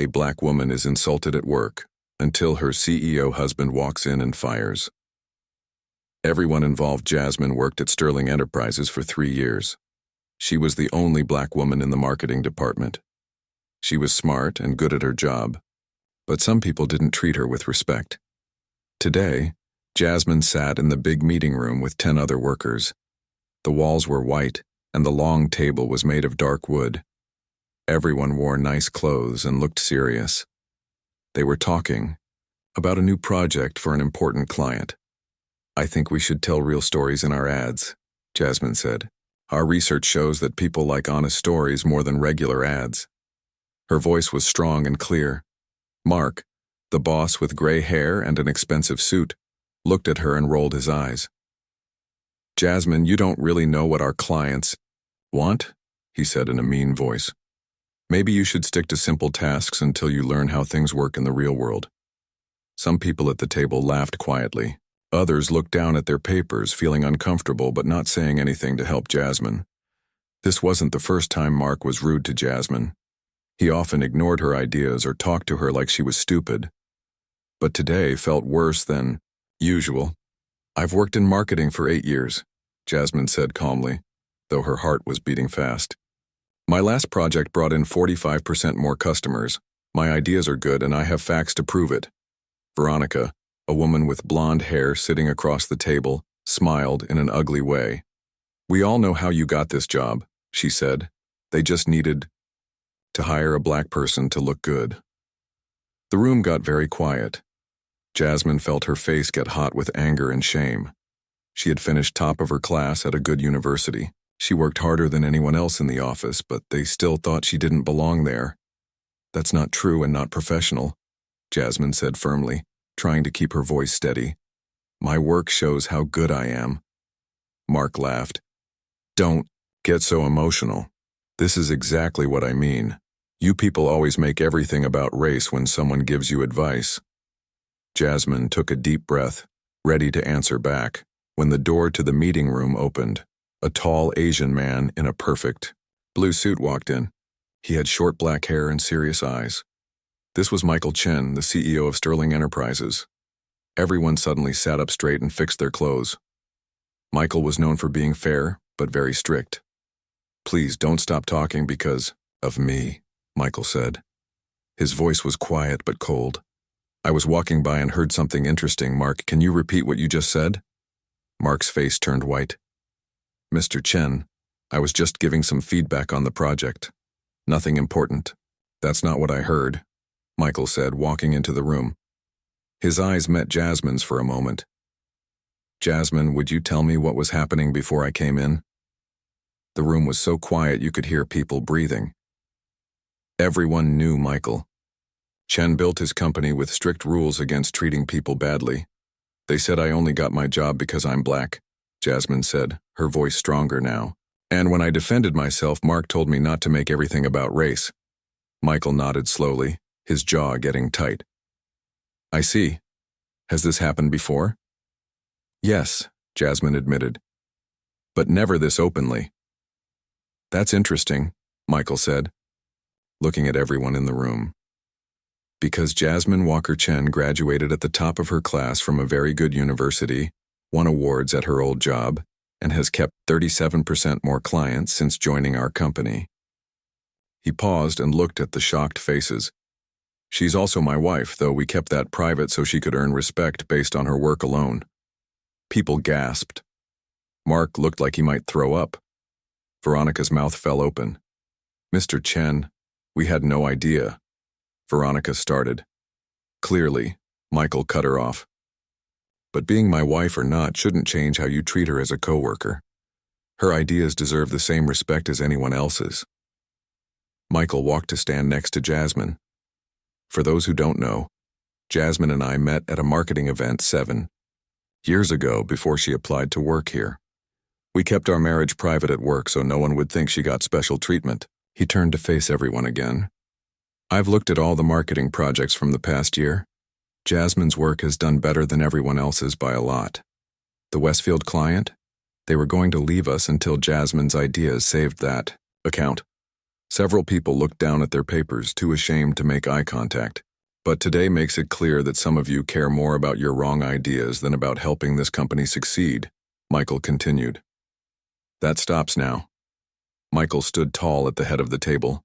A black woman is insulted at work until her CEO husband walks in and fires. Everyone involved. Jasmine worked at Sterling Enterprises for 3 years. She was the only black woman in the marketing department. She was smart and good at her job, but some people didn't treat her with respect. Today, Jasmine sat in the big meeting room with 10 other workers. The walls were white, and the long table was made of dark wood. Everyone wore nice clothes and looked serious. They were talking about a new project for an important client. "I think we should tell real stories in our ads," Jasmine said. "Our research shows that people like honest stories more than regular ads." Her voice was strong and clear. Mark, the boss with gray hair and an expensive suit, looked at her and rolled his eyes. "Jasmine, you don't really know what our clients want," he said in a mean voice. "Maybe you should stick to simple tasks until you learn how things work in the real world." Some people at the table laughed quietly. Others looked down at their papers, feeling uncomfortable but not saying anything to help Jasmine. This wasn't the first time Mark was rude to Jasmine. He often ignored her ideas or talked to her like she was stupid. But today felt worse than usual. "I've worked in marketing for 8 years, Jasmine said calmly, though her heart was beating fast. "My last project brought in 45% more customers. My ideas are good and I have facts to prove it." Veronica, a woman with blonde hair sitting across the table, smiled in an ugly way. "We all know how you got this job," she said. "They just needed to hire a black person to look good." The room got very quiet. Jasmine felt her face get hot with anger and shame. She had finished top of her class at a good university. She worked harder than anyone else in the office, but they still thought she didn't belong there. "That's not true and not professional," Jasmine said firmly, trying to keep her voice steady. "My work shows how good I am." Mark laughed. "Don't get so emotional. This is exactly what I mean. You people always make everything about race when someone gives you advice." Jasmine took a deep breath, ready to answer back, when the door to the meeting room opened. A tall Asian man in a perfect blue suit walked in. He had short black hair and serious eyes. This was Michael Chen, the CEO of Sterling Enterprises. Everyone suddenly sat up straight and fixed their clothes. Michael was known for being fair, but very strict. "Please don't stop talking because of me," Michael said. His voice was quiet but cold. "I was walking by and heard something interesting. Mark, can you repeat what you just said?" Mark's face turned white. "Mr. Chen, I was just giving some feedback on the project. Nothing important." "That's not what I heard," Michael said, walking into the room. His eyes met Jasmine's for a moment. "Jasmine, would you tell me what was happening before I came in?" The room was so quiet you could hear people breathing. Everyone knew Michael. Chen built his company with strict rules against treating people badly. "They said I only got my job because I'm black," Jasmine said, her voice stronger now. "And when I defended myself, Mark told me not to make everything about race." Michael nodded slowly, his jaw getting tight. "I see. Has this happened before?" "Yes," Jasmine admitted. "But never this openly." "That's interesting," Michael said, looking at everyone in the room. Because Jasmine Walker Chen graduated at the top of her class from a very good university, won awards at her old job, and has kept 37% more clients since joining our company. He paused and looked at the shocked faces. "She's also my wife, though we kept that private so she could earn respect based on her work alone." People gasped. Mark looked like he might throw up. Veronica's mouth fell open. "Mr. Chen, we had no idea," Veronica started. Clearly, Michael cut her off. "But being my wife or not shouldn't change how you treat her as a coworker. Her ideas deserve the same respect as anyone else's." Michael walked to stand next to Jasmine. For those who don't know, Jasmine and I met at a marketing event 7 years ago before she applied to work here. We kept our marriage private at work so no one would think she got special treatment. He turned to face everyone again. "I've looked at all the marketing projects from the past year. Jasmine's work has done better than everyone else's by a lot. The Westfield client? They were going to leave us until Jasmine's ideas saved that account. Several people looked down at their papers, too ashamed to make eye contact. But today makes it clear that some of you care more about your wrong ideas than about helping this company succeed, Michael continued. That stops now. Michael stood tall at the head of the table.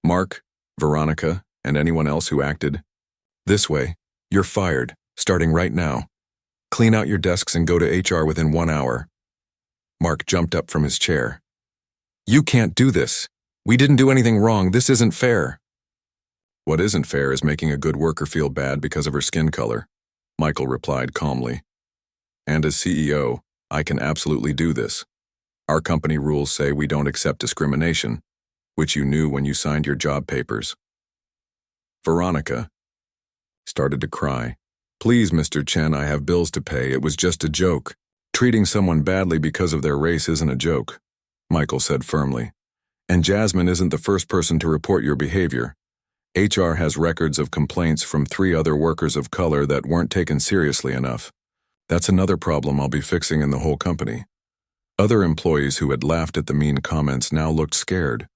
Mark, Veronica, and anyone else who acted this way, you're fired, starting right now. Clean out your desks and go to HR within 1 hour. Mark jumped up from his chair. You can't do this. We didn't do anything wrong. This isn't fair. What isn't fair is making a good worker feel bad because of her skin color, Michael replied calmly. And as CEO, I can absolutely do this. Our company rules say we don't accept discrimination, which you knew when you signed your job papers. Veronica started to cry. Please, Mr. Chen, I have bills to pay. It was just a joke. Treating someone badly because of their race isn't a joke, Michael said firmly. And Jasmine isn't the first person to report your behavior. HR has records of complaints from 3 other workers of color that weren't taken seriously enough. That's another problem I'll be fixing in the whole company. Other employees who had laughed at the mean comments now looked scared,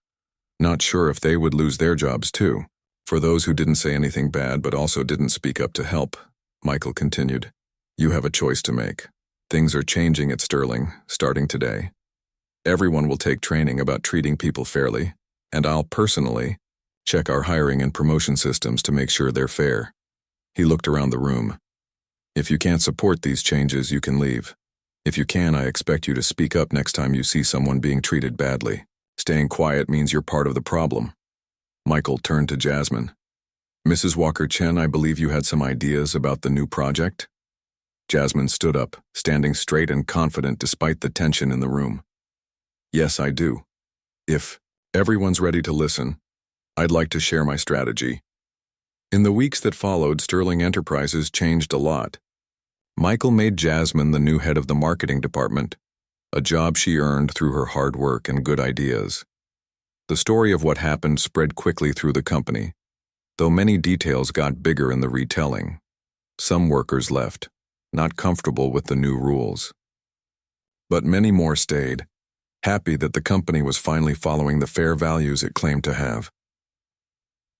not sure if they would lose their jobs too. For those who didn't say anything bad but also didn't speak up to help, Michael continued, you have a choice to make. Things are changing at Sterling, starting today. Everyone will take training about treating people fairly, and I'll personally check our hiring and promotion systems to make sure they're fair. He looked around the room. If you can't support these changes, you can leave. If you can, I expect you to speak up next time you see someone being treated badly. Staying quiet means you're part of the problem. Michael turned to Jasmine. Mrs. Walker-Chen, I believe you had some ideas about the new project? Jasmine stood up, standing straight and confident despite the tension in the room. Yes, I do. If everyone's ready to listen, I'd like to share my strategy. In the weeks that followed, Sterling Enterprises changed a lot. Michael made Jasmine the new head of the marketing department, a job she earned through her hard work and good ideas. The story of what happened spread quickly through the company, though many details got bigger in the retelling. Some workers left, not comfortable with the new rules. But many more stayed, happy that the company was finally following the fair values it claimed to have.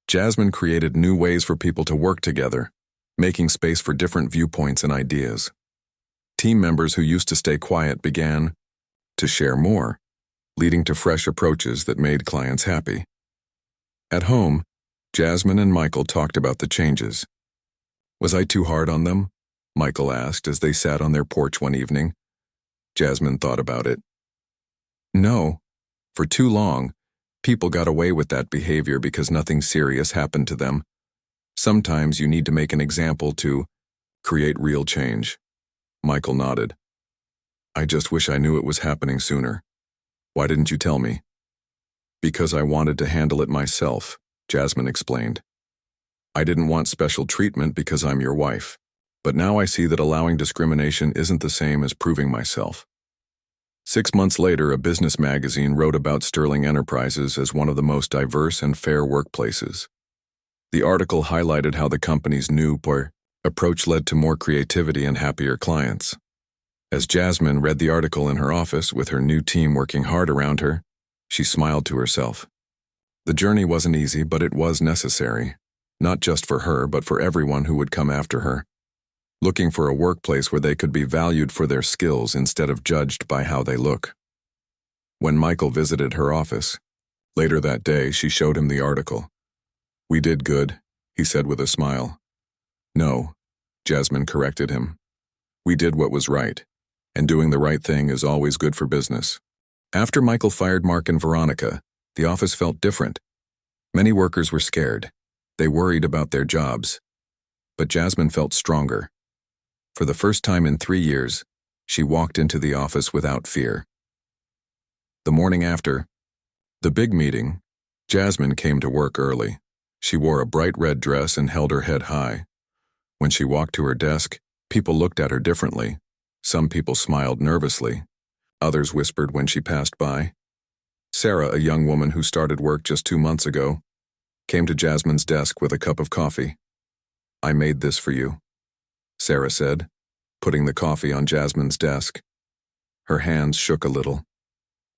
Jasmine created new ways for people to work together, making space for different viewpoints and ideas. Team members who used to stay quiet began to share more, leading to fresh approaches that made clients happy. At home, Jasmine and Michael talked about the changes. Was I too hard on them? Michael asked as they sat on their porch one evening. Jasmine thought about it. No. For too long, people got away with that behavior because nothing serious happened to them. Sometimes you need to make an example to create real change. Michael nodded. I just wish I knew it was happening sooner. Why didn't you tell me? Because I wanted to handle it myself, Jasmine explained. I didn't want special treatment because I'm your wife. But now I see that allowing discrimination isn't the same as proving myself. 6 months later, a business magazine wrote about Sterling Enterprises as one of the most diverse and fair workplaces. The article highlighted how the company's new approach led to more creativity and happier clients. As Jasmine read the article in her office with her new team working hard around her, she smiled to herself. The journey wasn't easy, but it was necessary, not just for her, but for everyone who would come after her. Looking for a workplace where they could be valued for their skills instead of judged by how they look. When Michael visited her office, later that day, she showed him the article. We did good, he said with a smile. No, Jasmine corrected him. We did what was right, and doing the right thing is always good for business. After Michael fired Mark and Veronica, the office felt different. Many workers were scared. They worried about their jobs. But Jasmine felt stronger. For the first time in 3 years, she walked into the office without fear. The morning after the big meeting, Jasmine came to work early. She wore a bright red dress and held her head high. When she walked to her desk, people looked at her differently. Some people smiled nervously. Others whispered when she passed by. Sarah, a young woman who started work just 2 months ago, came to Jasmine's desk with a cup of coffee. I made this for you, Sarah said, putting the coffee on Jasmine's desk. Her hands shook a little.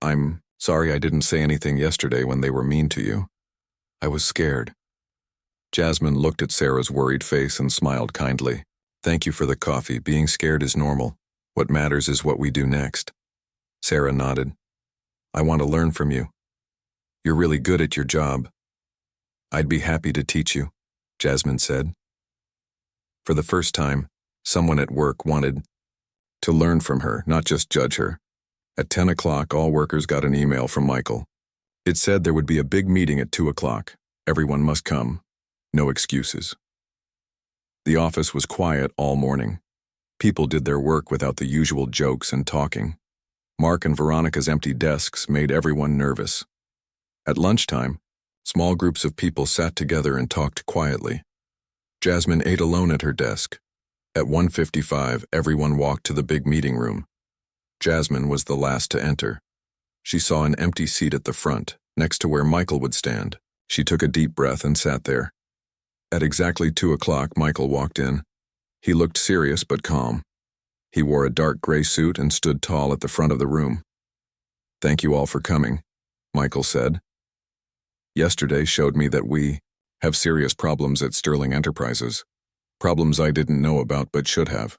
I'm Sorry I didn't say anything yesterday when they were mean to you. I was scared. Jasmine looked at Sarah's worried face and smiled kindly. Thank you for the coffee. Being scared is normal. What matters is what we do next. Sarah nodded. I want to learn from you. You're really good at your job. I'd be happy to teach you, Jasmine said. For the first time, someone at work wanted to learn from her, not just judge her. At 10 o'clock, all workers got an email from Michael. It said there would be a big meeting at 2 o'clock. Everyone must come. No excuses. The office was quiet all morning. People did their work without the usual jokes and talking. Mark and Veronica's empty desks made everyone nervous. At lunchtime, small groups of people sat together and talked quietly. Jasmine ate alone at her desk. At 1:55, everyone walked to the big meeting room. Jasmine was the last to enter. She saw an empty seat at the front, next to where Michael would stand. She took a deep breath and sat there. At exactly 2 o'clock, Michael walked in. He looked serious but calm. He wore a dark gray suit and stood tall at the front of the room. Thank you all for coming, Michael said. Yesterday showed me that we have serious problems at Sterling Enterprises. Problems I didn't know about but should have.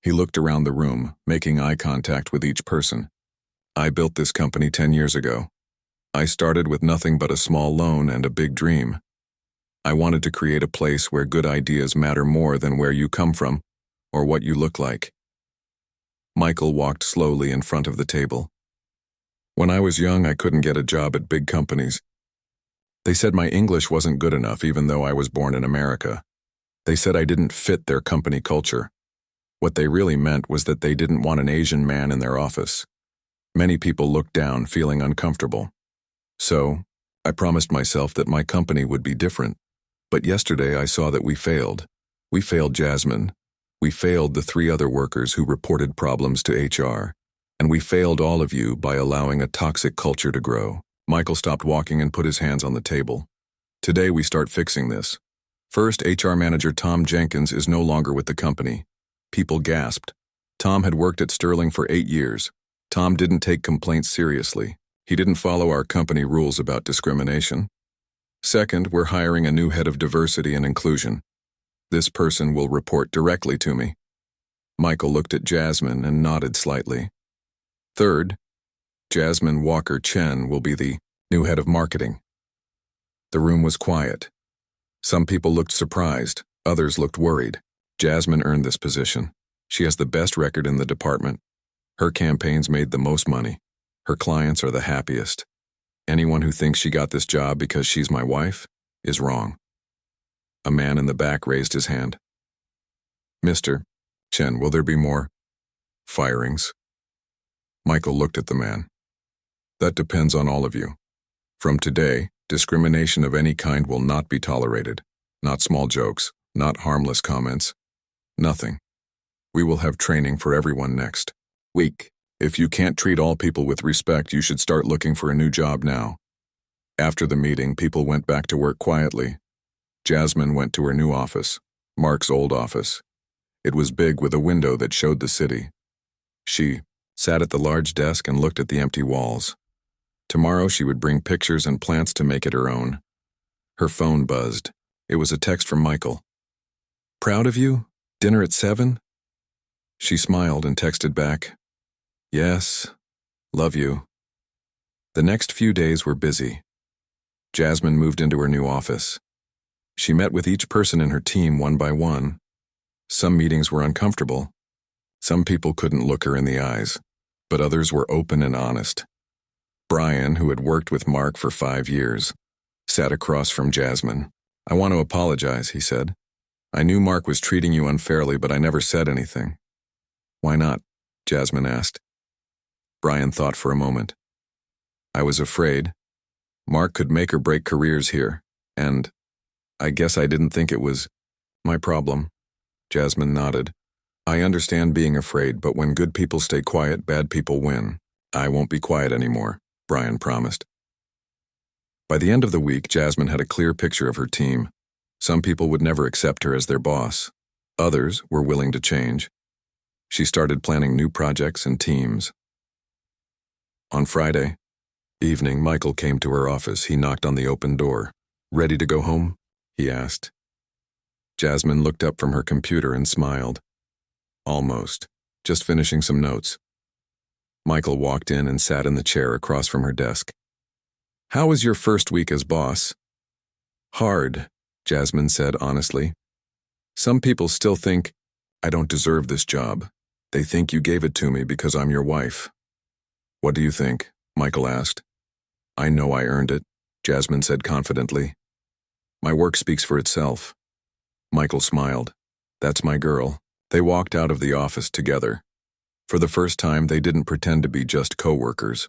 He looked around the room, making eye contact with each person. I built this company 10 years ago. I started with nothing but a small loan and a big dream. I wanted to create a place where good ideas matter more than where you come from or what you look like. Michael walked slowly in front of the table. When I was young, I couldn't get a job at big companies. They said my English wasn't good enough even though I was born in America. They said I didn't fit their company culture. What they really meant was that they didn't want an Asian man in their office. Many people looked down, feeling uncomfortable. So, I promised myself that my company would be different. But yesterday I saw that we failed. We failed Jasmine. We failed the 3 other workers who reported problems to HR. And we failed all of you by allowing a toxic culture to grow. Michael stopped walking and put his hands on the table. Today we start fixing this. First, HR manager Tom Jenkins is no longer with the company. People gasped. Tom had worked at Sterling for 8 years. Tom didn't take complaints seriously. He didn't follow our company rules about discrimination. Second, we're hiring a new head of diversity and inclusion. This person will report directly to me. Michael looked at Jasmine and nodded slightly. Third, Jasmine Walker Chen will be the new head of marketing. The room was quiet. Some people looked surprised, others looked worried. Jasmine earned this position. She has the best record in the department. Her campaigns made the most money. Her clients are the happiest. Anyone who thinks she got this job because she's my wife is wrong. A man in the back raised his hand. Mr. Chen, will there be more firings? Michael looked at the man. That depends on all of you. From today, discrimination of any kind will not be tolerated. Not small jokes, not harmless comments. Nothing. We will have training for everyone next week. If you can't treat all people with respect, you should start looking for a new job now. After the meeting, people went back to work quietly. Jasmine went to her new office, Mark's old office. It was big with a window that showed the city. She sat at the large desk and looked at the empty walls. Tomorrow she would bring pictures and plants to make it her own. Her phone buzzed. It was a text from Michael. Proud of you? Dinner at 7? She smiled and texted back, Yes, love you. The next few days were busy. Jasmine moved into her new office. She met with each person in her team one by one. Some meetings were uncomfortable. Some people couldn't look her in the eyes, but others were open and honest. Brian, who had worked with Mark for 5 years, sat across from Jasmine. I want to apologize, he said. I knew Mark was treating you unfairly, but I never said anything. Why not? Jasmine asked. Brian thought for a moment. I was afraid. Mark could make or break careers here, and I guess I didn't think it was my problem. Jasmine nodded. I understand being afraid, but when good people stay quiet, bad people win. I won't be quiet anymore, Brian promised. By the end of the week, Jasmine had a clear picture of her team. Some people would never accept her as their boss. Others were willing to change. She started planning new projects and teams. On Friday, Evening, Michael came to her office. He knocked on the open door. "Ready to go home?" he asked. Jasmine looked up from her computer and smiled. "Almost. Just finishing some notes." Michael walked in and sat in the chair across from her desk. "How was your first week as boss?" "Hard," Jasmine said honestly. "Some people still think I don't deserve this job. They think you gave it to me because I'm your wife." "What do you think?" Michael asked. "I know I earned it," Jasmine said confidently. "My work speaks for itself." Michael smiled. "That's my girl." They walked out of the office together. For the first time, they didn't pretend to be just co-workers.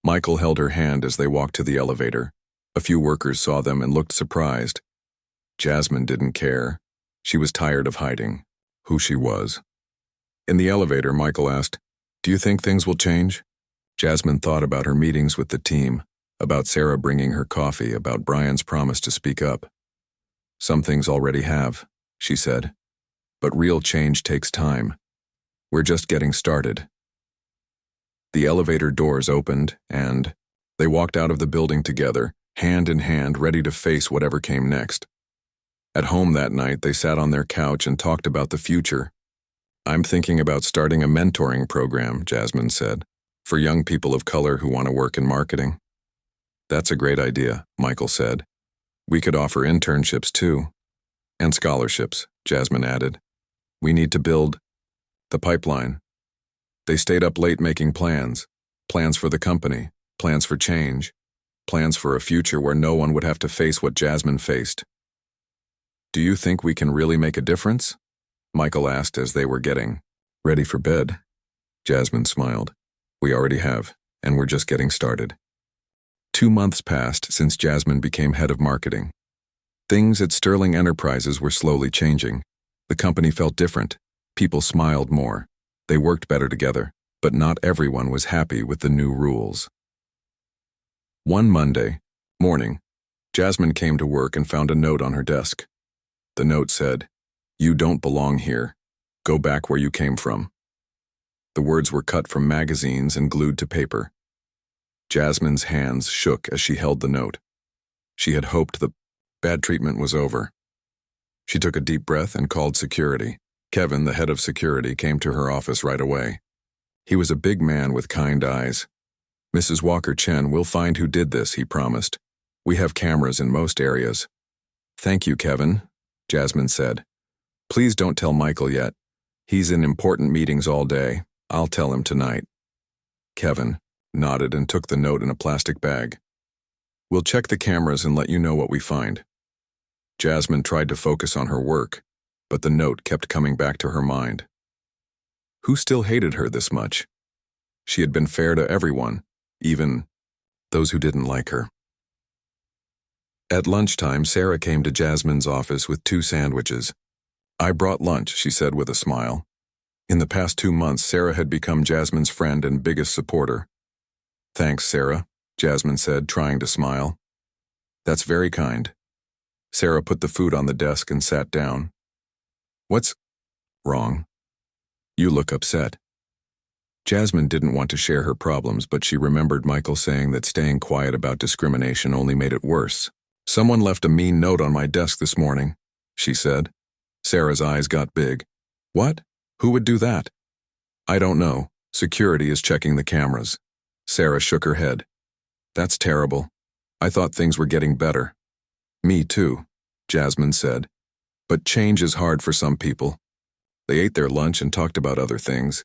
Michael held her hand as they walked to the elevator. A few workers saw them and looked surprised. Jasmine didn't care. She was tired of hiding who she was. In the elevator, Michael asked, "Do you think things will change?" Jasmine thought about her meetings with the team, about Sarah bringing her coffee, about Brian's promise to speak up. "Some things already have," she said. "But real change takes time. We're just getting started." The elevator doors opened, and they walked out of the building together, hand in hand, ready to face whatever came next. At home that night, they sat on their couch and talked about the future. "I'm thinking about starting a mentoring program," Jasmine said, "for young people of color who want to work in marketing." "That's a great idea," Michael said. "We could offer internships too." "And scholarships," Jasmine added. "We need to build the pipeline." They stayed up late making plans for the company, plans for change, plans for a future where no one would have to face what Jasmine faced. "Do you think we can really make a difference?" Michael asked as they were getting ready for bed. Jasmine smiled. "We already have, and we're just getting started." 2 months passed since Jasmine became head of marketing. Things at Sterling Enterprises were slowly changing. The company felt different. People smiled more. They worked better together, but not everyone was happy with the new rules. One Monday morning, Jasmine came to work and found a note on her desk. The note said, "You don't belong here. Go back where you came from." The words were cut from magazines and glued to paper. Jasmine's hands shook as she held the note. She had hoped the bad treatment was over. She took a deep breath and called security. Kevin, the head of security, came to her office right away. He was a big man with kind eyes. "Mrs. Walker-Chen, we'll find who did this," he promised. "We have cameras in most areas." "Thank you, Kevin," Jasmine said. "Please don't tell Michael yet. He's in important meetings all day. I'll tell him tonight." Kevin nodded and took the note in a plastic bag. "We'll check the cameras and let you know what we find." Jasmine tried to focus on her work, but the note kept coming back to her mind. Who still hated her this much? She had been fair to everyone, even those who didn't like her. At lunchtime, Sarah came to Jasmine's office with 2 sandwiches. "I brought lunch," she said with a smile. In the past 2 months, Sarah had become Jasmine's friend and biggest supporter. "Thanks, Sarah," Jasmine said, trying to smile. "That's very kind." Sarah put the food on the desk and sat down. "What's wrong? You look upset." Jasmine didn't want to share her problems, but she remembered Michael saying that staying quiet about discrimination only made it worse. "Someone left a mean note on my desk this morning," she said. Sarah's eyes got big. "What? Who would do that?" "I don't know. Security is checking the cameras." Sarah shook her head. "That's terrible. I thought things were getting better." "Me too," Jasmine said. "But change is hard for some people." They ate their lunch and talked about other things.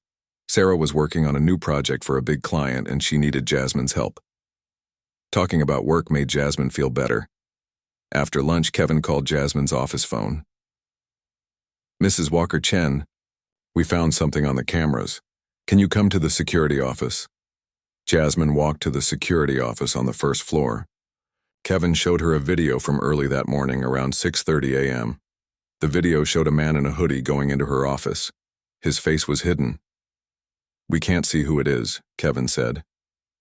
Sarah was working on a new project for a big client, and she needed Jasmine's help. Talking about work made Jasmine feel better. After lunch, Kevin called Jasmine's office phone. "Mrs. Walker-Chen, we found something on the cameras. Can you come to the security office?" Jasmine walked to the security office on the first floor. Kevin showed her a video from early that morning around 6:30 a.m. The video showed a man in a hoodie going into her office. His face was hidden. "We can't see who it is," Kevin said.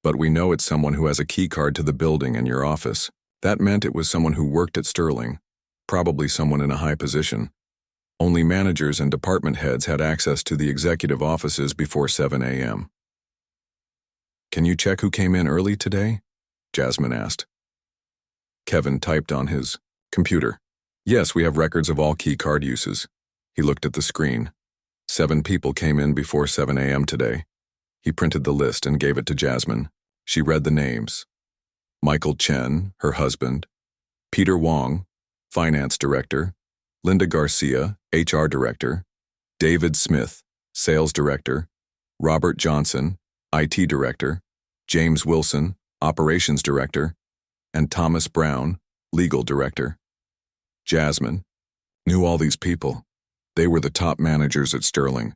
"But we know it's someone who has a key card to the building and your office." That meant it was someone who worked at Sterling, probably someone in a high position. Only managers and department heads had access to the executive offices before 7 a.m. "Can you check who came in early today?" Jasmine asked. Kevin typed on his computer. Yes, we have records of all key card uses. He looked at the screen. 7 people came in before 7 a.m. today. He printed the list and gave it to Jasmine. She read the names. Michael Chen, her husband. Peter Wong, Finance Director. Linda Garcia, HR Director. David Smith, Sales Director. Robert Johnson, IT Director. James Wilson, Operations Director. And Thomas Brown, Legal Director. Jasmine knew all these people. They were the top managers at Sterling.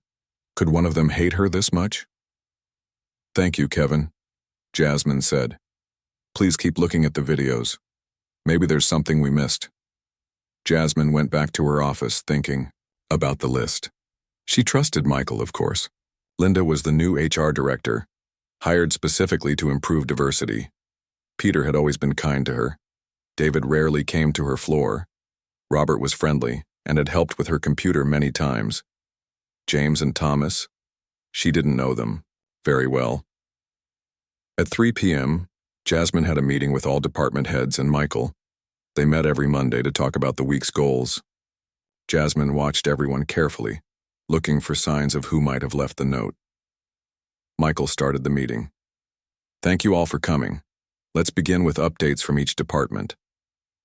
Could one of them hate her this much? Thank you, Kevin, Jasmine said. Please keep looking at the videos. Maybe there's something we missed. Jasmine went back to her office thinking about the list. She trusted Michael, of course. Linda was the new HR director, hired specifically to improve diversity. Peter had always been kind to her. David rarely came to her floor. Robert was friendly and had helped with her computer many times. James and Thomas, she didn't know them very well. At 3 p.m., Jasmine had a meeting with all department heads and Michael. They met every Monday to talk about the week's goals. Jasmine watched everyone carefully, looking for signs of who might have left the note. Michael started the meeting. Thank you all for coming. Let's begin with updates from each department.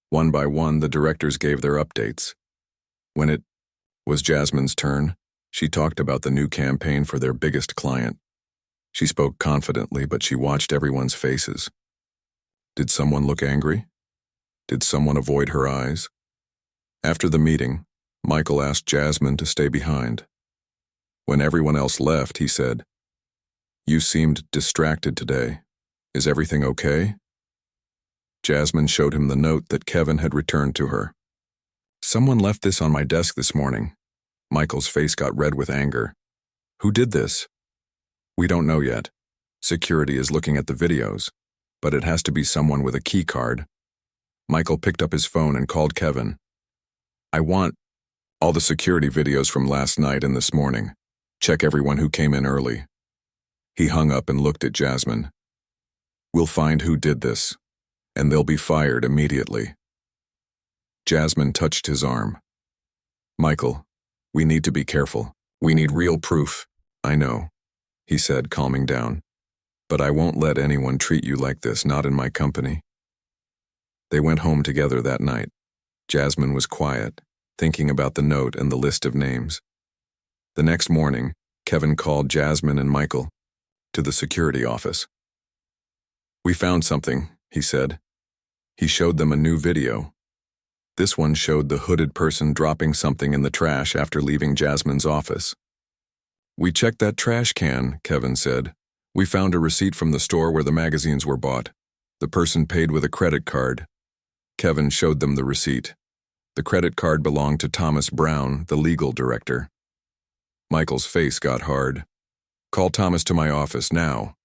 One by one, the directors gave their updates. When it was Jasmine's turn, she talked about the new campaign for their biggest client. She spoke confidently, but she watched everyone's faces. Did someone look angry? Did someone avoid her eyes? After the meeting, Michael asked Jasmine to stay behind. When everyone else left, he said, "You seemed distracted today. Is everything okay?" Jasmine showed him the note that Kevin had returned to her. Someone left this on my desk this morning. Michael's face got red with anger. Who did this? We don't know yet. Security is looking at the videos, but it has to be someone with a key card. Michael picked up his phone and called Kevin. I want all the security videos from last night and this morning. Check everyone who came in early. He hung up and looked at Jasmine. We'll find who did this, and they'll be fired immediately. Jasmine touched his arm. Michael, we need to be careful. We need real proof. I know, he said, calming down. But I won't let anyone treat you like this, not in my company. They went home together that night. Jasmine was quiet, thinking about the note and the list of names. The next morning, Kevin called Jasmine and Michael to the security office. We found something, he said. He showed them a new video. This one showed the hooded person dropping something in the trash after leaving Jasmine's office. We checked that trash can, Kevin said. We found a receipt from the store where the magazines were bought. The person paid with a credit card. Kevin showed them the receipt. The credit card belonged to Thomas Brown, the legal director. Michael's face got hard. Call Thomas to my office now.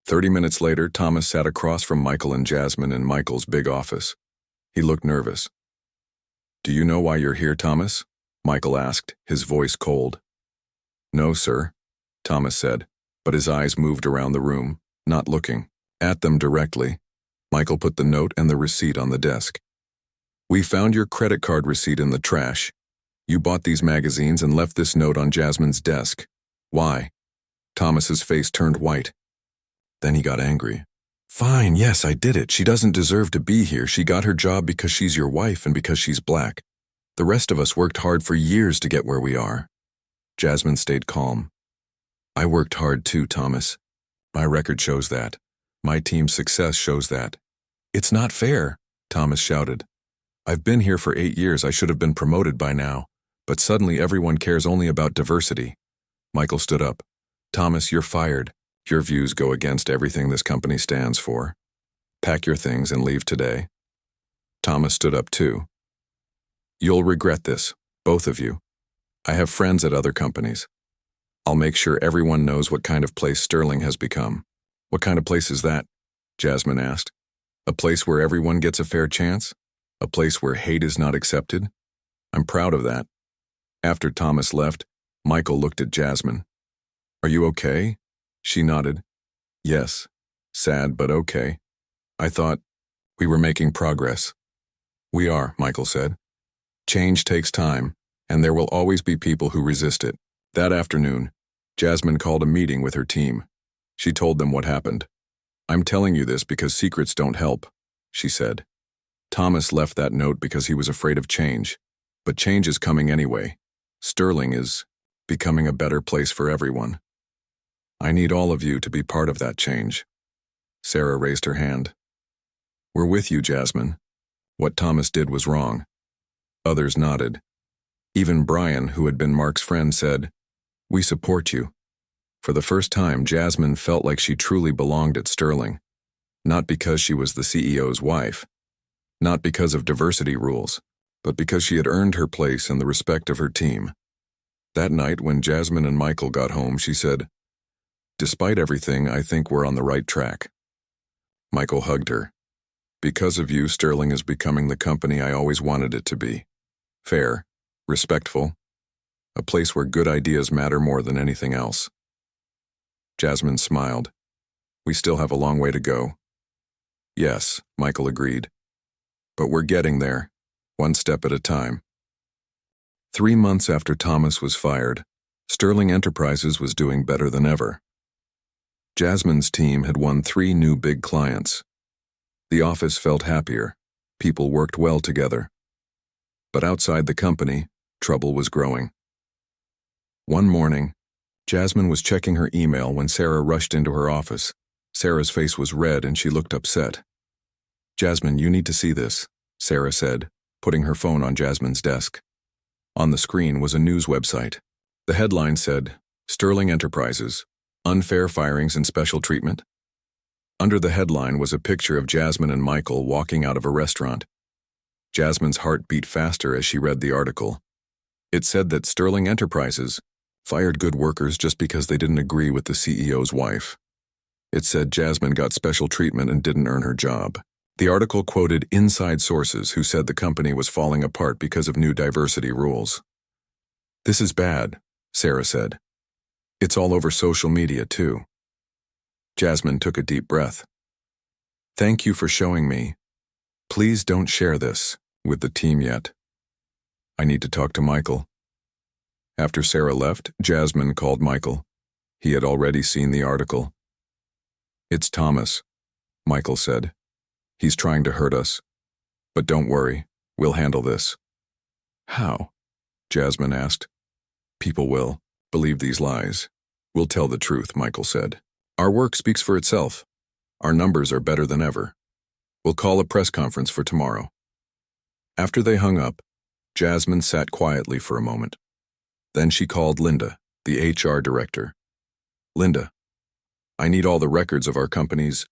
30 minutes later, Thomas sat across from Michael and Jasmine in Michael's big office. He looked nervous. Do you know why you're here, Thomas? Michael asked, his voice cold. No, sir, Thomas said, but his eyes moved around the room, not looking at them directly. Michael put the note and the receipt on the desk. We found your credit card receipt in the trash. You bought these magazines and left this note on Jasmine's desk. Why? Thomas's face turned white. Then he got angry. Fine, yes, I did it. She doesn't deserve to be here. She got her job because she's your wife and because she's black. The rest of us worked hard for years to get where we are. Jasmine stayed calm. I worked hard too, Thomas. My record shows that. My team's success shows that. It's not fair, Thomas shouted. I've been here for 8 years. I should have been promoted by now. But suddenly everyone cares only about diversity. Michael stood up. Thomas, you're fired. Your views go against everything this company stands for. Pack your things and leave today. Thomas stood up too. You'll regret this, both of you. I have friends at other companies. I'll make sure everyone knows what kind of place Sterling has become. What kind of place is that? Jasmine asked. A place where everyone gets a fair chance? A place where hate is not accepted? I'm proud of that. After Thomas left, Michael looked at Jasmine. Are you okay? She nodded. Yes. Sad, but okay. I thought we were making progress. We are, Michael said. Change takes time, and there will always be people who resist it. That afternoon, Jasmine called a meeting with her team. She told them what happened. I'm telling you this because secrets don't help, she said. Thomas left that note because he was afraid of change. But change is coming anyway. Sterling is becoming a better place for everyone. I need all of you to be part of that change. Sarah raised her hand. We're with you, Jasmine. What Thomas did was wrong. Others nodded. Even Brian, who had been Mark's friend, said, We support you. For the first time, Jasmine felt like she truly belonged at Sterling. Not because she was the CEO's wife. Not because of diversity rules, but because she had earned her place and the respect of her team. That night, when Jasmine and Michael got home, she said, Despite everything, I think we're on the right track. Michael hugged her. Because of you, Sterling is becoming the company I always wanted it to be. Fair, respectful, a place where good ideas matter more than anything else. Jasmine smiled. We still have a long way to go. Yes, Michael agreed. But we're getting there, one step at a time. 3 months after Thomas was fired, Sterling Enterprises was doing better than ever. Jasmine's team had won 3 new big clients. The office felt happier. People worked well together. But outside the company, trouble was growing. One morning, Jasmine was checking her email when Sarah rushed into her office. Sarah's face was red and she looked upset. Jasmine, you need to see this, Sarah said, putting her phone on Jasmine's desk. On the screen was a news website. The headline said, Sterling Enterprises, Unfair Firings and Special Treatment. Under the headline was a picture of Jasmine and Michael walking out of a restaurant. Jasmine's heart beat faster as she read the article. It said that Sterling Enterprises fired good workers just because they didn't agree with the CEO's wife. It said Jasmine got special treatment and didn't earn her job. The article quoted inside sources who said the company was falling apart because of new diversity rules. This is bad, Sarah said. It's all over social media, too. Jasmine took a deep breath. Thank you for showing me. Please don't share this with the team yet. I need to talk to Michael. After Sarah left, Jasmine called Michael. He had already seen the article. It's Thomas, Michael said. He's trying to hurt us. But don't worry, we'll handle this. How? Jasmine asked. People will believe these lies. We'll tell the truth, Michael said. Our work speaks for itself. Our numbers are better than ever. We'll call a press conference for tomorrow. After they hung up, Jasmine sat quietly for a moment. Then she called Linda, the HR director. Linda, I need all the records of our company's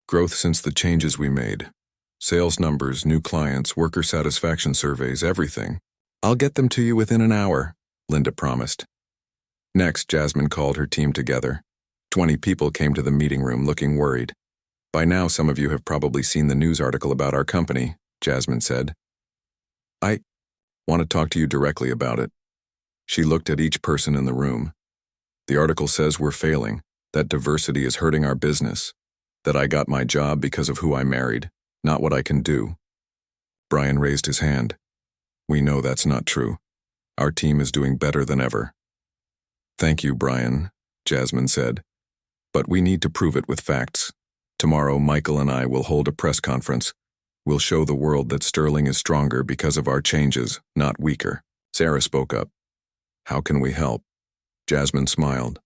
growth since the changes we made. Sales numbers, new clients, worker satisfaction surveys, everything. I'll get them to you within an hour, Linda promised. Next, Jasmine called her team together. 20 people came to the meeting room looking worried. By now, some of you have probably seen the news article about our company, Jasmine said. I want to talk to you directly about it. She looked at each person in the room. The article says we're failing, that diversity is hurting our business, that I got my job because of who I married, not what I can do. Brian raised his hand. We know that's not true. Our team is doing better than ever. Thank you, Brian, Jasmine said. But we need to prove it with facts. Tomorrow, Michael and I will hold a press conference. We'll show the world that Sterling is stronger because of our changes, not weaker. Sarah spoke up. How can we help? Jasmine smiled.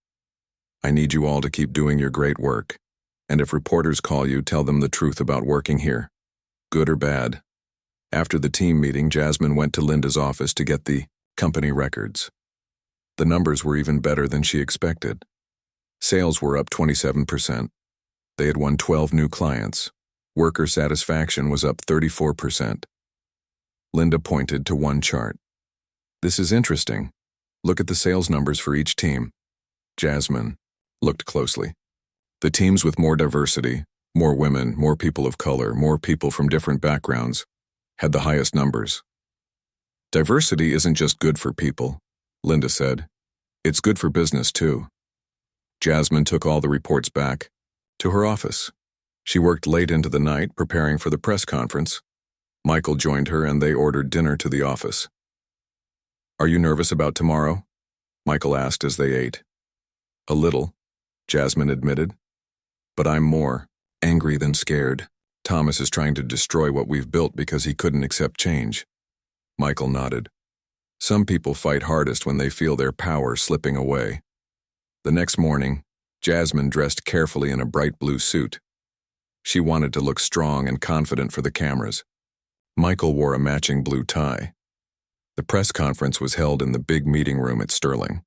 I need you all to keep doing your great work. And if reporters call you, tell them the truth about working here. Good or bad. After the team meeting, Jasmine went to Linda's office to get the company records. The numbers were even better than she expected. Sales were up 27%. They had won 12 new clients. Worker satisfaction was up 34%. Linda pointed to one chart. This is interesting. Look at the sales numbers for each team. Jasmine looked closely. The teams with more diversity, more women, more people of color, more people from different backgrounds, had the highest numbers. Diversity isn't just good for people, Linda said. It's good for business, too. Jasmine took all the reports back to her office. She worked late into the night preparing for the press conference. Michael joined her and they ordered dinner to the office. "Are you nervous about tomorrow?" Michael asked as they ate. "A little," Jasmine admitted. "But I'm more angry than scared. Thomas is trying to destroy what we've built because he couldn't accept change." Michael nodded. Some people fight hardest when they feel their power slipping away. The next morning, Jasmine dressed carefully in a bright blue suit. She wanted to look strong and confident for the cameras. Michael wore a matching blue tie. The press conference was held in the big meeting room at Sterling.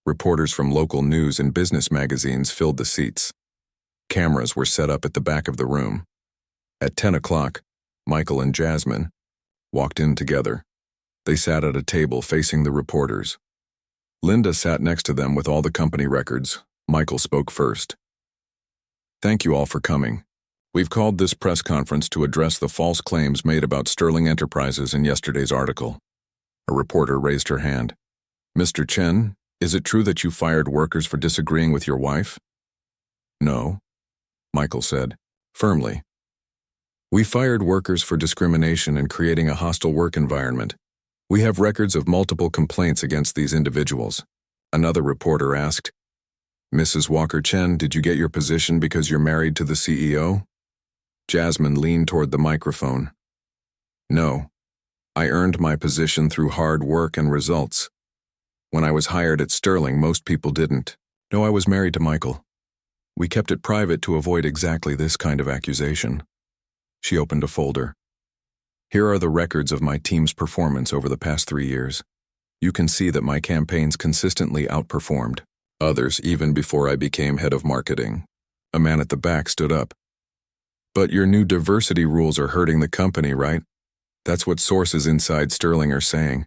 Reporters from local news and business magazines filled the seats. Cameras were set up at the back of the room. At 10 o'clock, Michael and Jasmine walked in together. They sat at a table facing the reporters. Linda sat next to them with all the company records. Michael spoke first. "Thank you all for coming. We've called this press conference to address the false claims made about Sterling Enterprises in yesterday's article." A reporter raised her hand. "Mr. Chen, is it true that you fired workers for disagreeing with your wife?" "No," Michael said, firmly. "We fired workers for discrimination and creating a hostile work environment. We have records of multiple complaints against these individuals." Another reporter asked, "Mrs. Walker Chen, did you get your position because you're married to the CEO?" Jasmine leaned toward the microphone. "No. I earned my position through hard work and results. When I was hired at Sterling, most people didn't. No, I was married to Michael. We kept it private to avoid exactly this kind of accusation." She opened a folder. "Here are the records of my team's performance over the past 3 years. You can see that my campaigns consistently outperformed others even before I became head of marketing." A man at the back stood up. "But your new diversity rules are hurting the company, right? That's what sources inside Sterling are saying."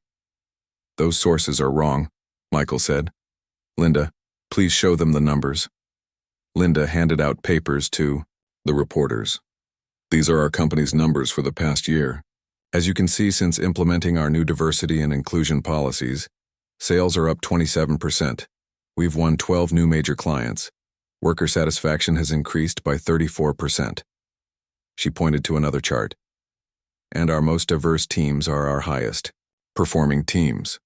"Those sources are wrong," Michael said. "Linda, please show them the numbers." Linda handed out papers to the reporters. "These are our company's numbers for the past year. As you can see, since implementing our new diversity and inclusion policies, sales are up 27%. We've won 12 new major clients. Worker satisfaction has increased by 34%. She pointed to another chart. "And our most diverse teams are our highest performing teams."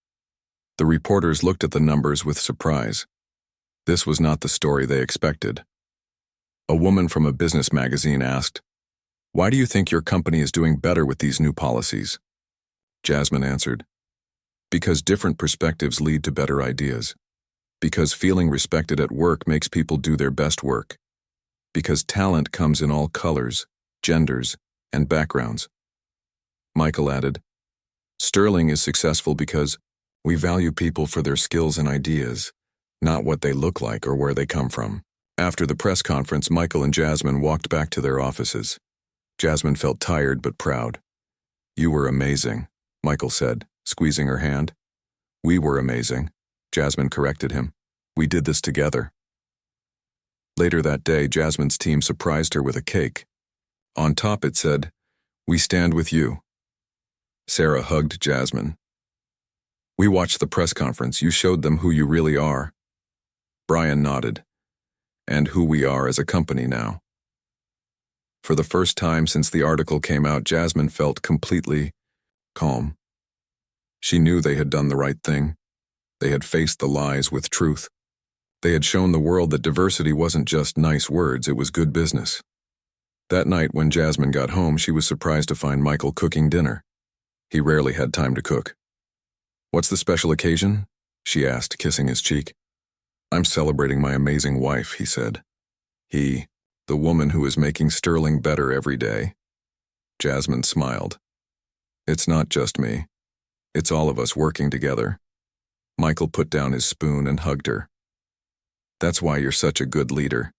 The reporters looked at the numbers with surprise. This was not the story they expected. A woman from a business magazine asked, "Why do you think your company is doing better with these new policies?" Jasmine answered, "Because different perspectives lead to better ideas. Because feeling respected at work makes people do their best work. Because talent comes in all colors, genders, and backgrounds." Michael added, "Sterling is successful because we value people for their skills and ideas, not what they look like or where they come from." After the press conference, Michael and Jasmine walked back to their offices. Jasmine felt tired but proud. "You were amazing," Michael said, squeezing her hand. "We were amazing," Jasmine corrected him. "We did this together." Later that day, Jasmine's team surprised her with a cake. On top it said, "We stand with you." Sarah hugged Jasmine. "We watched the press conference. You showed them who you really are." Brian nodded. "And who we are as a company now." For the first time since the article came out, Jasmine felt completely calm. She knew they had done the right thing. They had faced the lies with truth. They had shown the world that diversity wasn't just nice words, it was good business. That night when Jasmine got home, she was surprised to find Michael cooking dinner. He rarely had time to cook. "What's the special occasion?" she asked, kissing his cheek. "I'm celebrating my amazing wife," he said. The woman who is making Sterling better every day." Jasmine smiled. "It's not just me. It's all of us working together." Michael put down his spoon and hugged her. "That's why you're such a good leader.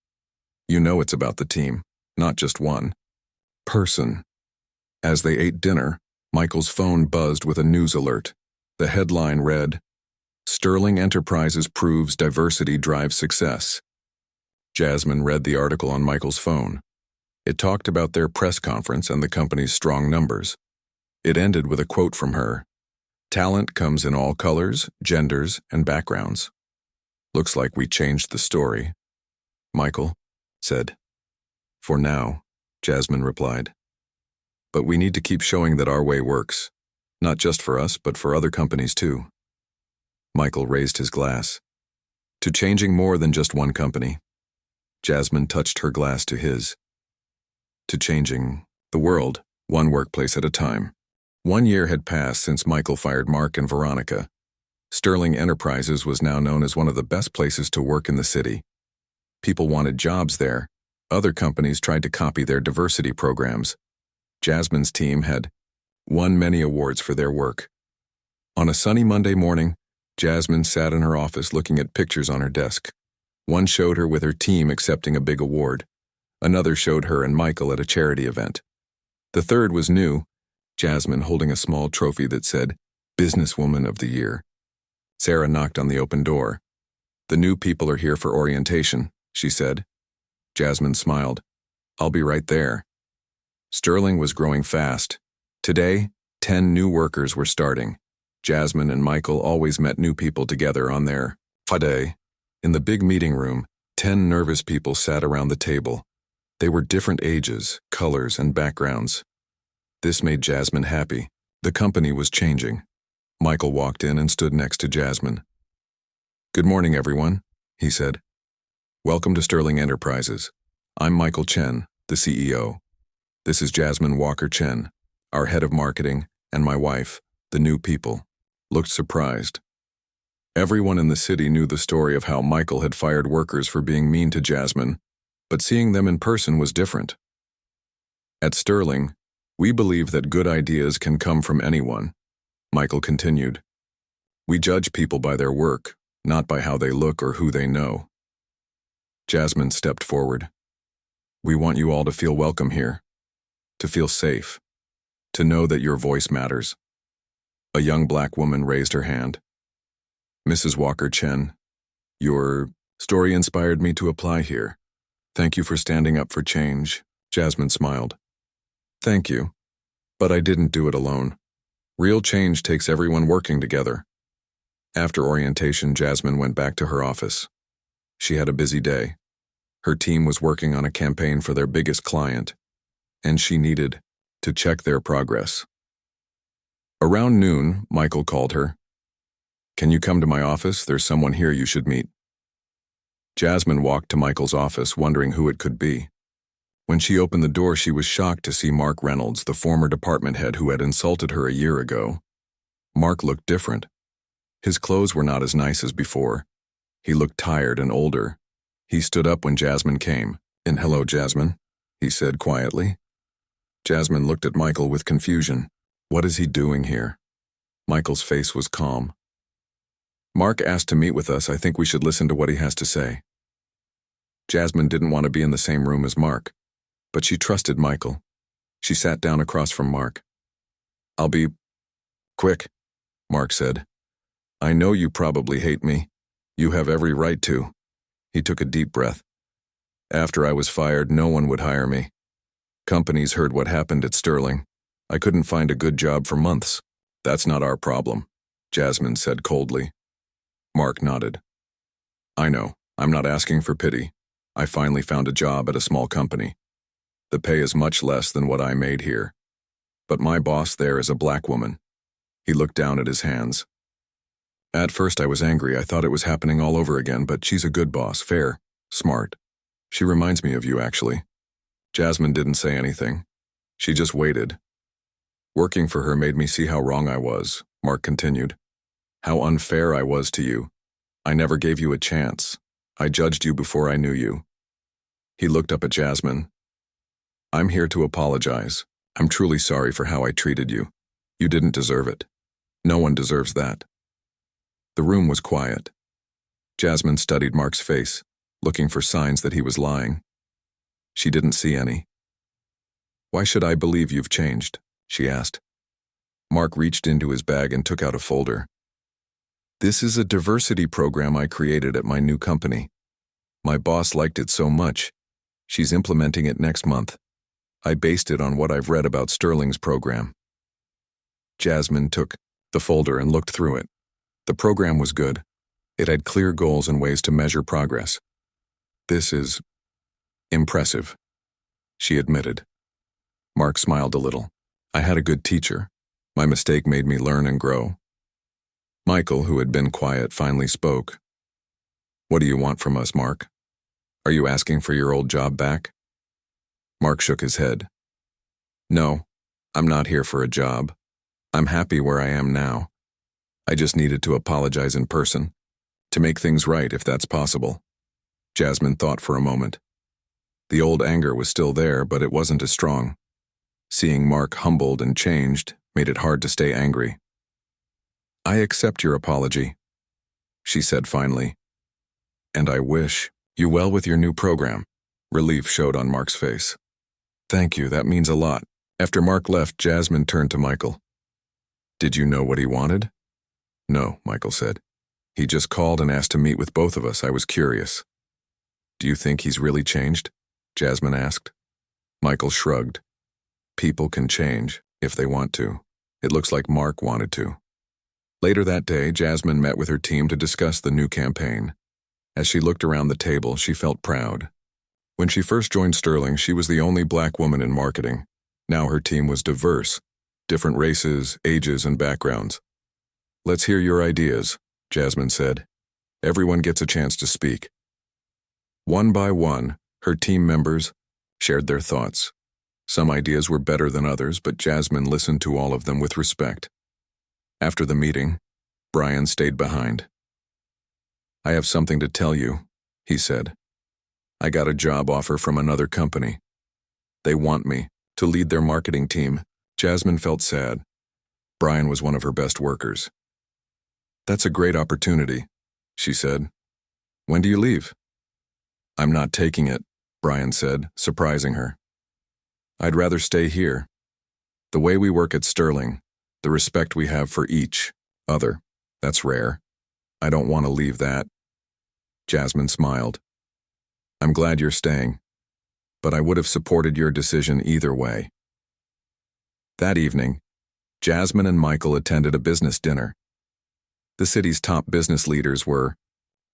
You know it's about the team, not just one person." As they ate dinner, Michael's phone buzzed with a news alert. The headline read, "Sterling Enterprises proves diversity drives success." Jasmine read the article on Michael's phone. It talked about their press conference and the company's strong numbers. It ended with a quote from her, "Talent comes in all colors, genders, and backgrounds." "Looks like we changed the story," Michael said. For now, Jasmine replied. But we need to keep showing that our way works, not just for us, but for other companies too. Michael raised his glass. To changing more than just one company. Jasmine touched her glass to his. To changing the world, one workplace at a time. 1 year had passed since Michael fired Mark and Veronica. Sterling Enterprises was now known as one of the best places to work in the city. People wanted jobs there. Other companies tried to copy their diversity programs. Jasmine's team had won many awards for their work. On a sunny Monday morning, Jasmine sat in her office looking at pictures on her desk. One showed her with her team accepting a big award. Another showed her and Michael at a charity event. The third was new, Jasmine holding a small trophy that said, Businesswoman of the Year. Sarah knocked on the open door. The new people are here for orientation, she said. Jasmine smiled. I'll be right there. Sterling was growing fast. Today, 10 new workers were starting. Jasmine and Michael always met new people together on their day. In the big meeting room, 10 nervous people sat around the table. They were different ages, colors, and backgrounds. This made Jasmine happy. The company was changing. Michael walked in and stood next to Jasmine. Good morning, everyone, he said. Welcome to Sterling Enterprises. I'm Michael Chen, the CEO. This is Jasmine Walker Chen, our head of marketing, and my wife, the new people. Looked surprised. Everyone in the city knew the story of how Michael had fired workers for being mean to Jasmine, but seeing them in person was different. At Sterling, we believe that good ideas can come from anyone, Michael continued. We judge people by their work, not by how they look or who they know. Jasmine stepped forward. We want you all to feel welcome here, to feel safe, to know that your voice matters. A young black woman raised her hand. Mrs. Walker Chen, your story inspired me to apply here. Thank you for standing up for change, Jasmine smiled. Thank you, but I didn't do it alone. Real change takes everyone working together. After orientation, Jasmine went back to her office. She had a busy day. Her team was working on a campaign for their biggest client, and she needed to check their progress. Around noon, Michael called her. Can you come to my office? There's someone here you should meet. Jasmine walked to Michael's office, wondering who it could be. When she opened the door, she was shocked to see Mark Reynolds, the former department head who had insulted her a year ago. Mark looked different. His clothes were not as nice as before. He looked tired and older. He stood up when Jasmine came. Hello, Jasmine, he said quietly. Jasmine looked at Michael with confusion. What is he doing here? Michael's face was calm. Mark asked to meet with us. I think we should listen to what he has to say. Jasmine didn't want to be in the same room as Mark, but she trusted Michael. She sat down across from Mark. I'll be quick, Mark said. I know you probably hate me. You have every right to. He took a deep breath. After I was fired, no one would hire me. Companies heard what happened at Sterling. I couldn't find a good job for months. That's not our problem, Jasmine said coldly. Mark nodded. I know. I'm not asking for pity. I finally found a job at a small company. The pay is much less than what I made here. But my boss there is a black woman. He looked down at his hands. At first I was angry. I thought it was happening all over again, but she's a good boss, fair, smart. She reminds me of you, actually. Jasmine didn't say anything. She just waited. Working for her made me see how wrong I was, Mark continued. How unfair I was to you. I never gave you a chance. I judged you before I knew you. He looked up at Jasmine. I'm here to apologize. I'm truly sorry for how I treated you. You didn't deserve it. No one deserves that. The room was quiet. Jasmine studied Mark's face, looking for signs that he was lying. She didn't see any. Why should I believe you've changed? She asked. Mark reached into his bag and took out a folder. This is a diversity program I created at my new company. My boss liked it so much. She's implementing it next month. I based it on what I've read about Sterling's program. Jasmine took the folder and looked through it. The program was good. It had clear goals and ways to measure progress. This is impressive. she admitted. Mark smiled a little. I had a good teacher. My mistake made me learn and grow. Michael, who had been quiet, finally spoke. What do you want from us, Mark? Are you asking for your old job back? Mark shook his head. No, I'm not here for a job. I'm happy where I am now. I just needed to apologize in person, to make things right if that's possible. Jasmine thought for a moment. The old anger was still there, but it wasn't as strong. Seeing Mark humbled and changed made it hard to stay angry. I accept your apology, she said finally. And I wish you well with your new program. Relief showed on Mark's face. Thank you, that means a lot. After Mark left, Jasmine turned to Michael. Did you know what he wanted? No, Michael said. He just called and asked to meet with both of us. I was curious. Do you think he's really changed? Jasmine asked. Michael shrugged. People can change, if they want to. It looks like Mark wanted to. Later that day, Jasmine met with her team to discuss the new campaign. As she looked around the table, she felt proud. When she first joined Sterling, she was the only black woman in marketing. Now her team was diverse, different races, ages, and backgrounds. Let's hear your ideas, Jasmine said. Everyone gets a chance to speak. One by one, her team members shared their thoughts. Some ideas were better than others, but Jasmine listened to all of them with respect. After the meeting, Brian stayed behind. I have something to tell you, he said. I got a job offer from another company. They want me to lead their marketing team. Jasmine felt sad. Brian was one of her best workers. That's a great opportunity, she said. When do you leave? I'm not taking it, Brian said, surprising her. I'd rather stay here. The way we work at Sterling, the respect we have for each other, that's rare. I don't want to leave that. Jasmine smiled. I'm glad you're staying, but I would have supported your decision either way. That evening, Jasmine and Michael attended a business dinner. The city's top business leaders were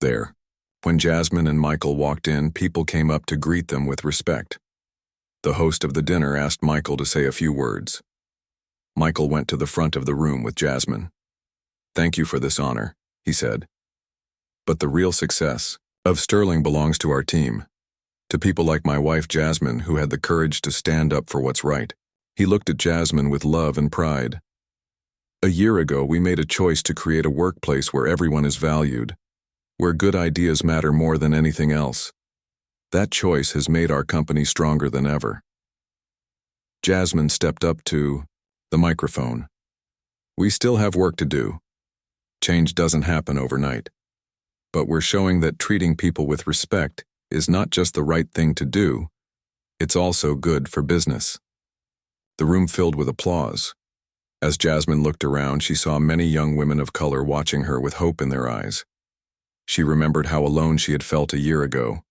there. When Jasmine and Michael walked in, people came up to greet them with respect. The host of the dinner asked Michael to say a few words. Michael went to the front of the room with Jasmine. Thank you for this honor, he said. But the real success of Sterling belongs to our team, to people like my wife Jasmine who had the courage to stand up for what's right. He looked at Jasmine with love and pride. A year ago, we made a choice to create a workplace where everyone is valued, where good ideas matter more than anything else. That choice has made our company stronger than ever. Jasmine stepped up to the microphone. We still have work to do. Change doesn't happen overnight. But we're showing that treating people with respect is not just the right thing to do, it's also good for business. The room filled with applause. As Jasmine looked around, she saw many young women of color watching her with hope in their eyes. She remembered how alone she had felt a year ago.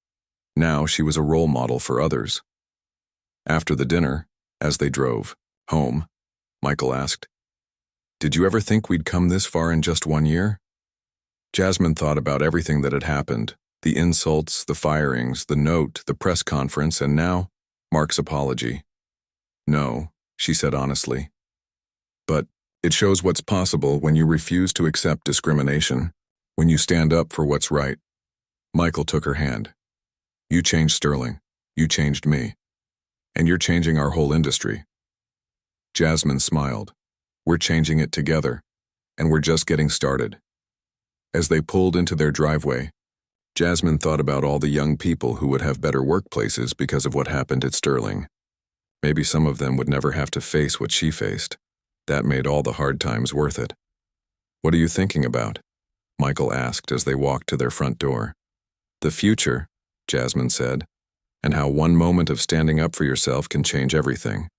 Now she was a role model for others. After the dinner, as they drove home, Michael asked, Did you ever think we'd come this far in just 1 year? Jasmine thought about everything that had happened, the insults, the firings, the note, the press conference, and now, Mark's apology. No, she said honestly. But it shows what's possible when you refuse to accept discrimination, when you stand up for what's right. Michael took her hand. You changed Sterling. You changed me. And you're changing our whole industry. Jasmine smiled. We're changing it together, and we're just getting started. As they pulled into their driveway, Jasmine thought about all the young people who would have better workplaces because of what happened at Sterling. Maybe some of them would never have to face what she faced. That made all the hard times worth it. What are you thinking about? Michael asked as they walked to their front door. The future, Jasmine said, and how one moment of standing up for yourself can change everything.